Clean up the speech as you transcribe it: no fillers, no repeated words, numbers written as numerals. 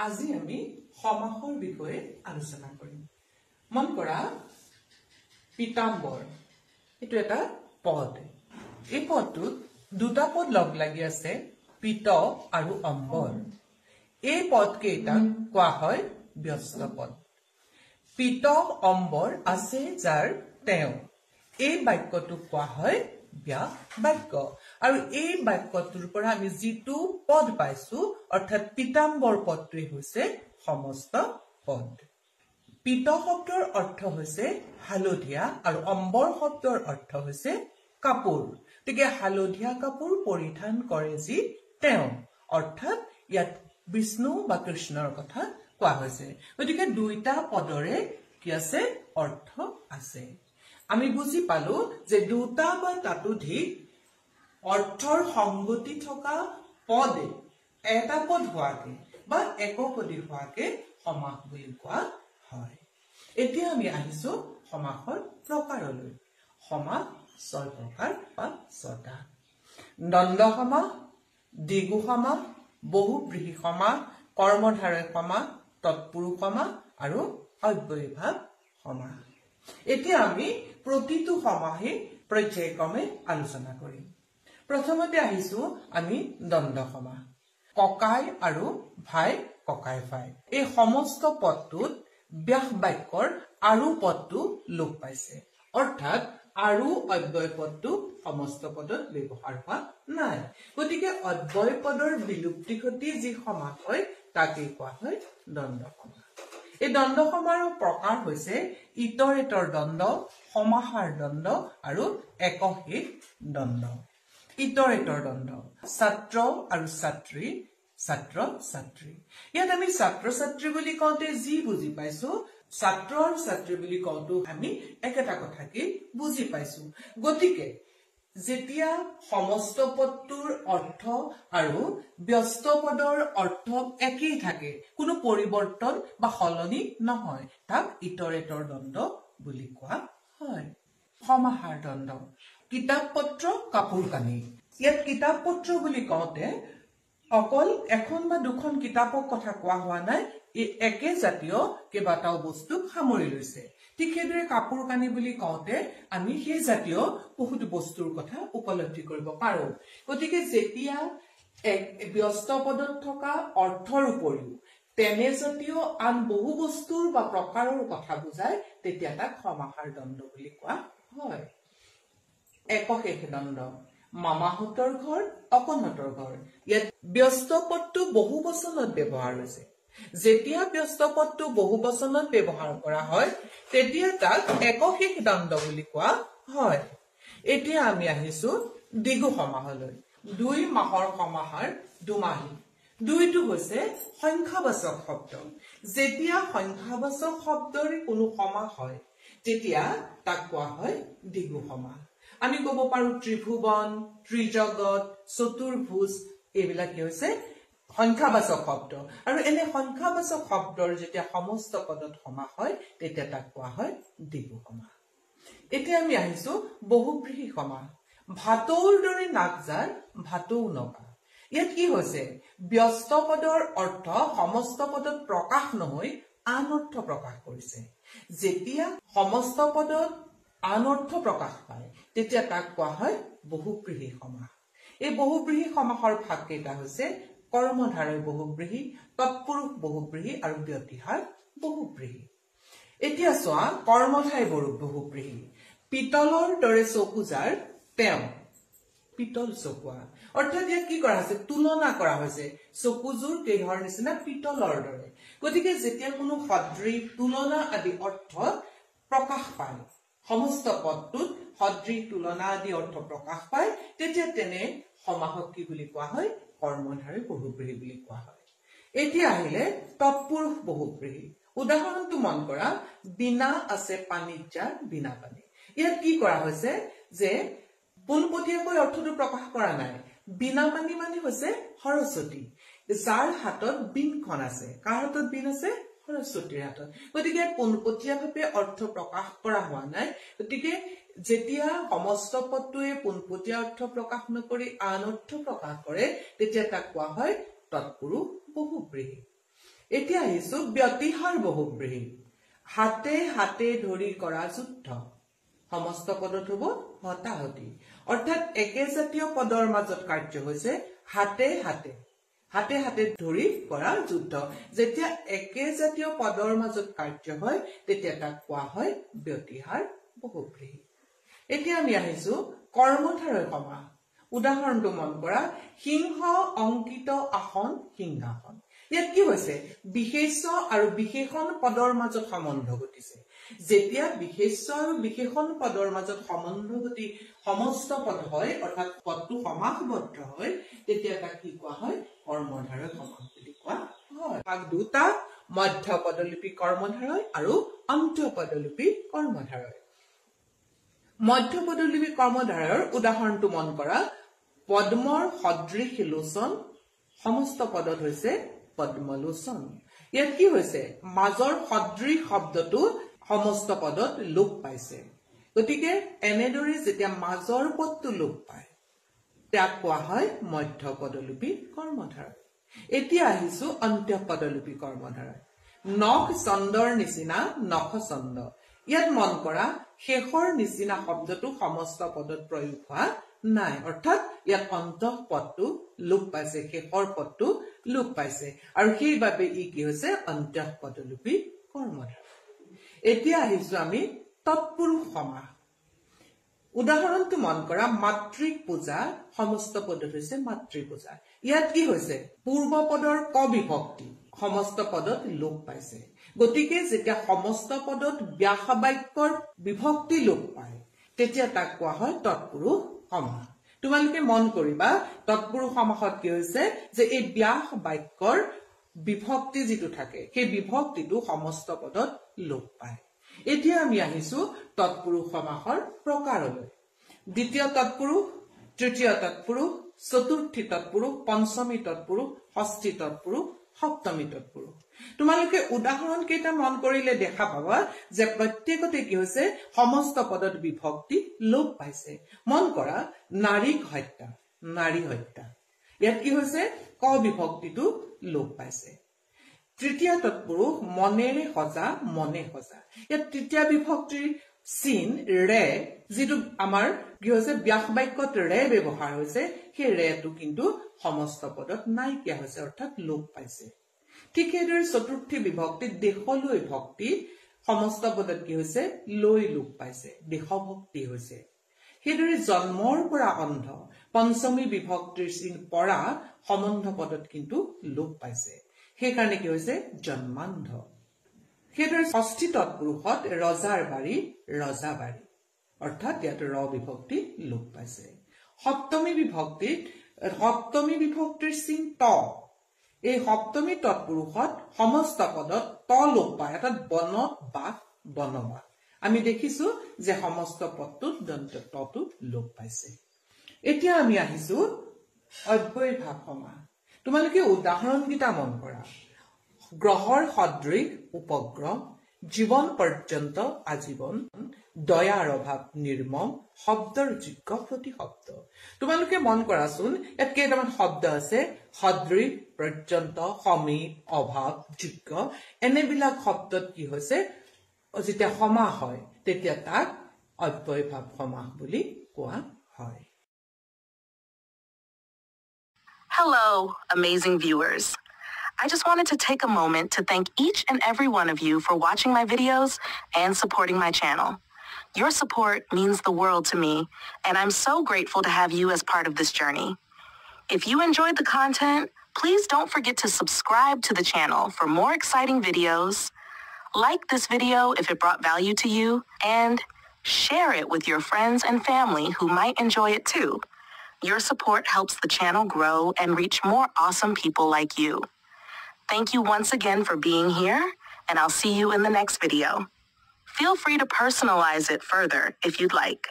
আজি আমি সমাসৰ বিষয়ে আলোচনা কৰিম। মন কৰা পিতাম্বৰ এটো এটা পদ। এই পদটোত দুটা পদ লগ লাগি আছে, পিত আৰু অম্বৰ। এই পদ কেইটাক কোৱা হয় ব্যস্ত পদ। পিত অম্বৰ আছে যাৰ তেওঁ, এই বাক্যটোক কোৱা হয় ব্যাস বাক্য। আৰু এই বাক্যটোৰ পৰা আমি যিটো পদ পাইছো অৰ্থাৎ পিতাম্বৰ পদটোই হৈছে সমস্ত পদ। পিত শব্দৰ অৰ্থ হৈছে হালধীয়া আৰু অম্বৰ শব্দৰ অৰ্থ হৈছে কাপোৰ। গতিকে হালধীয়া কাপোৰ পৰিধান কৰে যি তেওঁ, অৰ্থাৎ ইয়াত বিষ্ণু বা কৃষ্ণৰ কথা কোৱা হৈছে। গতিকে দুইটা পদৰে কি আছে অৰ্থ আছে। আমি বুজি পালো যে দুটা বা তাতোধিক অৰ্থৰ সংগতি থকা পদে এটা পদ হোৱাকে বা একপদী হোৱাকে সমাস বুলি কোৱা হয়। এতিয়া আমি আহিছো সমাসৰ প্ৰকাৰলৈ। সমাস 6 প্ৰকাৰ বা 6টা। দ্বন্দ্ব সমাস, দ্বিগু সমাস, বহুব্ৰীহি সমাস, কৰ্মধাৰয় সমাস, তৎপুৰুষ সমাস আৰু অব্যয়ীভাৱ সমাস। এতিয়া আমি প্ৰতিটো সমাসে পৰ্যায়ক্ৰমে আলোচনা কৰিম। প্ৰথমতে আহিছো আমি দ্বন্দ্ব সমাস। ককাই আৰু ভাই, ককাই ভাই, এই সমস্ত পদটোত ব্যাস বাক্যৰ আৰু পদটো লোপ পাইছে, অৰ্থাৎ আৰু অব্যয় পদটো সমস্ত পদত ব্যৱহাৰ হোৱা নাই। গতিকে অব্যয় পদৰ বিলুপ্তি ঘটি যি সমাস হয় তাকে কোৱা হয় দ্বন্দ্ব সমাস। এই দ্বন্দ্ব সমাসৰ প্ৰকাৰ হৈছে ইতৰেতৰ দ্বন্দ্ব, সমাহাৰ দ্বন্দ্ব আৰু একশেষ দ্বন্দ্ব। ইতৰেতৰ দ্বন্দ্ব ছাত্ৰ আৰু ছাত্ৰী, ছাত্ৰ ছাত্ৰী। ইয়াত আমি ছাত্ৰ ছাত্ৰী বুলি কওঁতে যি বুজি পাইছো, ছাত্ৰ আৰু ছাত্ৰী বুলি কওঁতো আমি একেটা কথাকে বুজি পাইছো। গতিকে যেতিয়া সমস্ত পদটোৰ অৰ্থ আৰু ব্যস্ত পদৰ অৰ্থ একেই থাকে, কোনো পৰিৱৰ্তন বা সলনি নহয়, তাক ইতৰেতৰ দ্বন্দ্ব বুলি কোৱা হয়। সমাহাৰ দ্বন্দ্ব কিতাপ পত্ৰ, কাপোৰ কানি। ইয়াত কিতাপ পত্ৰ বুলি কওঁতে অকল এখন বা দুখন কিতাপৰ কথা কোৱা হোৱা নাই, এই একে জাতীয় কেইবাটাও বস্তুক সামৰি লৈছে। ঠিক সেইদৰে কাপোৰ কানি বুলি কওঁতে আমি সেই জাতীয় বহুতো বস্তুৰ কথা উপলব্ধি কৰিব পাৰো। গতিকে যেতিয়া এক ব্যস্ত পদত থকা অৰ্থৰ উপৰিও তেনে জাতীয় আন বহু বস্তুৰ বা প্ৰকাৰৰ কথা বুজায়, তেতিয়া তাক সমাহাৰ দ্বন্দ্ব বুলি কোৱা হয়। একশেষ দ্বন্দ্ব মামাহঁতৰ ঘৰ, অকণহঁতৰ ঘৰ। ইয়াত ব্যস্ত পদটো বহু বচনত ব্যৱহাৰ হৈছে। যেতিয়া ব্যস্ত পদটো বহু বচনত ব্যৱহাৰ কৰা হয় তেতিয়া তাক একশেষ দ্বন্দ্ব বুলি কোৱা হয়। এতিয়া আমি আহিছো দ্বিগু সমাসলৈ। 2 মাহৰ সমাহাৰ দুমাহী। 2টো হৈছে সংখ্যাবাচক শব্দ। যেতিয়া সংখ্যাবাচক শব্দৰে কোনো সমাস হয় তেতিয়া তাক কোৱা হয় দ্বিগু সমাস। আমি কব পাৰো ত্ৰিভুৱন, ত্ৰিজগত, চতুৰ্ভুজ, এইবিলাক হৈছে সংখ্যাবাচক শব্দ। আৰু এনে সংখ্যাবাচক শব্দৰ যেতিয়া সমস্ত পদত সমাস হয় তেতিয়া তাক কোৱা হয় দ্বিগু সমাস। এতিয়া আমি আহিছো বহুব্ৰীহি সমাস। ভাটৌৰ দৰে নাক যাৰ, ভাটৌ নকা। ইয়াত কি হৈছে, ব্যস্ত পদৰ অৰ্থ সমস্ত পদত প্ৰকাশ নহৈ আন অৰ্থ প্ৰকাশ কৰিছে। যেতিয়া সমস্ত পদত আন অৰ্থ প্ৰকাশ পায় তেতিয়া তাক কোৱা হয় বহুব্ৰীহি সমাস। এই বহুব্ৰীহি সমাসৰ ভাগ কেইটা হৈছে কৰ্মধাৰয় বহুব্ৰীহি, তৎপুৰুষ বহুব্ৰীহি আৰু ব্যতিহাৰ বহুব্ৰীহি। এতিয়া চোৱা কৰ্মধাৰয় বহুব্ৰীহি। পিতলৰ দৰে চকু যাৰ তেওঁ, পিতল চকুৱা। অৰ্থাৎ ইয়াত কি কৰা হৈছে, তুলনা কৰা হৈছে। চকুযোৰ কেহৰ নিচিনা, পিতলৰ দৰে। গতিকে যেতিয়া কোনো সদৃশ, তুলনা আদি অৰ্থ প্ৰকাশ পায়, সমস্ত পদটোত সদৃশ, তুলনা আদি অৰ্থ প্ৰকাশ পায়, তেতিয়া তেনে সমাসক কি বুলি কোৱা হয়, কৰ্মধাৰয় বহুব্ৰীহি বুলি কোৱা হয়। এতিয়া আহিলে তৎপুৰুষ বহুব্ৰীহি। উদাহৰণটো মন কৰা, বিনা আছে পানীত যাৰ, বিনা পানী। ইয়াত কি কৰা হৈছে যে পোনপটীয়াকৈ অৰ্থটো প্ৰকাশ কৰা নাই। বিনা পানী মানে হৈছে সৰস্বতী, যাৰ হাতত বীণখন আছে। কাৰ হাতত বীণ আছে, সৰস্বতীৰ হাতত। গতিকে পোনপটীয়াভাৱে অৰ্থ প্ৰকাশ কৰা হোৱা নাই। গতিকে যেতিয়া সমস্ত পদটোৱে পোনপটীয়া অৰ্থ প্ৰকাশ নকৰি আন অৰ্থ প্ৰকাশ কৰে তেতিয়া তাক কোৱা হয় তৎপুৰুষ বহুব্ৰীহি। এতিয়া আহিছো ব্যতিহাৰ বহুব্ৰীহি হাতে হাতে ধৰি কৰা যুদ্ধ সমস্ত পদত হ'ব হতাহতি অৰ্থাৎ একেজাতীয় পদৰ মাজত কাৰ্য হৈছে হাতে হাতে হাতে হাতে ধৰি কৰা যুদ্ধ যেতিয়া একেজাতীয় পদৰ মাজত কাৰ্য হয় তেতিয়া তাক কোৱা হয় ব্যতিহাৰ বহুব্ৰীহি এতিয়া আমি আহিছো কৰ্মধাৰয় সমাস উদাহৰণটো মন কৰা সিংহ অংকিত আসন সিংহাসন ইয়াত কি হৈছে বিশেষ্য আৰু বিশেষণ পদৰ মাজত সম্বন্ধ ঘটিছে যেতিয়া বিশেষ্য আৰু বিশেষণ পদৰ মাজত সম্বন্ধ ঘটি সমস্ত পদ হয় অৰ্থাৎ পদটো সমাসবদ্ধ হয় তেতিয়া তাক কি কোৱা হয় কৰ্মধাৰয় সমাস বুলি কোৱা হয় ভাগ দুটা মধ্য পদলিপি কৰ্মধাৰয় আৰু অন্ত পদলিপি কৰ্মধাৰয় মধ্য পদলিপি কৰ্মধাৰয়ৰ উদাহৰণটো মন কৰা পদ্মৰ সদৃশ লোচন সমস্ত পদত হৈছে পদ্মলোচন ইয়াত কি হৈছে মাজৰ সদৃশ শব্দটো সমস্ত পদত লোপ পাইছে গতিকে এনেদৰে যেতিয়া মাজৰ পদটো লোপ পায় তাক কোৱা হয় মধ্য পদলিপি কৰ্মধাৰয় এতিয়া আহিছো অন্ত পদলিপি কৰ্মধাৰয় নখ চন্দৰ নিচিনা নখ চন্দ ইয়াত মন কৰা শেষৰ নিচিনা শব্দটো সমস্ত পদত প্ৰয়োগ হোৱা নাই অৰ্থাৎ ইয়াত অন্তঃ পদটো লোপ পাইছে শেষৰ পদটো লোপ পাইছে আৰু সেইবাবে ই কি হৈছে অন্তঃ পদলিপি কৰ্মধাৰয় এতিয়া আহিছো আমি তৎপুৰুষ সমাস উদাহৰণটো মন কৰা মাতৃক পূজা সমস্ত পদত হৈছে মাতৃ পূজা ইয়াত কি হৈছে পূৰ্ব পদৰ ক বিভক্তি সমস্ত পদত লোপ পাইছে গতিকে যেতিয়া সমস্ত পদত ব্যাস বাক্যৰ বিভক্তি লোপ পায় তেতিয়া তাক কোৱা হয় তৎপুৰুষ সমাস তোমালোকে মন কৰিবা তৎপুৰুষ সমাসত কি হৈছে যে এই ব্যাস বাক্যৰ বিভক্তি যেটো থাকে সেই বিভক্তিটো সমস্ত পদত লোপ পায় এতিয়া আমি আহিছো তৎপুৰুষ সমাসৰ প্ৰকাৰলৈ দ্বিতীয় তৎপুৰুষ তৃতীয় তৎপুৰুষ চতুৰ্থী তৎপুৰুষ পঞ্চমী তৎপুৰুষ ষষ্ঠী তৎপুৰুষ সপ্তমী তৎপুৰুষ তোমালোকে উদাহৰণ কেইটা মন কৰিলে দেখা পাবা যে প্ৰত্যেকতে কি হৈছে সমস্ত পদত বিভক্তি লোপ পাইছে মন কৰা নাৰীক হত্যা নাৰী হত্যা ইয়াত কি হৈছে ক বিভক্তিটো লোপ পাইছে তৃতীয় তৎপুৰুষ মনেৰে সজা মনে সজা ইয়াত তৃতীয় বিভক্তিৰ চিন ৰে যেটো আমাৰ কি হৈছে ব্যাস বাক্যত ৰে ব্যৱহাৰ হৈছে সেই ৰেটো কিন্তু সমস্ত পদত নাইকিয়া হৈছে অৰ্থাৎ লোপ পাইছে ঠিক সেইদৰে চতুৰ্থী বিভক্তিত দেশলৈ ভক্তি সমস্ত পদত কি হৈছে লৈ লোপ পাইছে দেশভক্তি হৈছে সেইদৰে জন্মৰ পৰা অন্ধ পঞ্চমী বিভক্তিৰ চিন পৰা সম্বন্ধ পদত কিন্তু লোপ পাইছে সেইকাৰণে কি হৈছে জন্মান্ধ সেইদৰে ষষ্ঠী তৎপুৰুষত ৰজাৰ বাৰী ৰজাবাৰী অৰ্থাৎ ইয়াত ৰ বিভক্তি লোপ পাইছে সপ্তমী বিভক্তিৰ চিন ত এই সপ্তমী তৎপুৰুষত সমস্ত পদত ত লোপ পায় অৰ্থাৎ বনত বাস বনবাস আমি দেখিছো যে সমস্ত পদটোত দন্ত তটো লোপ পাইছে এতিয়া আমি আহিছো অব্যয়ভাৱ সমাস তোমালোকে উদাহৰণ কিটা মন কৰা গ্ৰহৰ সদৃশ উপগ্ৰহ জীৱন পৰ্যন্ত আজীৱন দয়াৰ অভাৱ নিৰ্মম শব্দৰ যোগ্য প্ৰতিশব্দ তোমালোকে মন কৰাচোন ইয়াত কেইটামান শব্দ আছে সদৃশ পৰ্যন্ত সমীপ অভাৱ যোগ্য এনেবিলাক শব্দত কি হৈছে যেতিয়া সমাস হয় তেতিয়া তাক অব্যয়ভাৱ সমাস বুলি কোৱা হয় Hello, amazing viewers. I just wanted to take a moment to thank each and every one of you for watching my videos and supporting my channel. Your support means the world to me, and I'm so grateful to have you as part of this journey. If you enjoyed the content, please don't forget to subscribe to the channel for more exciting videos, like this video if it brought value to you, and share it with your friends and family who might enjoy it too. Your support helps the channel grow and reach more awesome people like you. Thank you once again for being here, and I'll see you in the next video. Feel free to personalize it further if you'd like.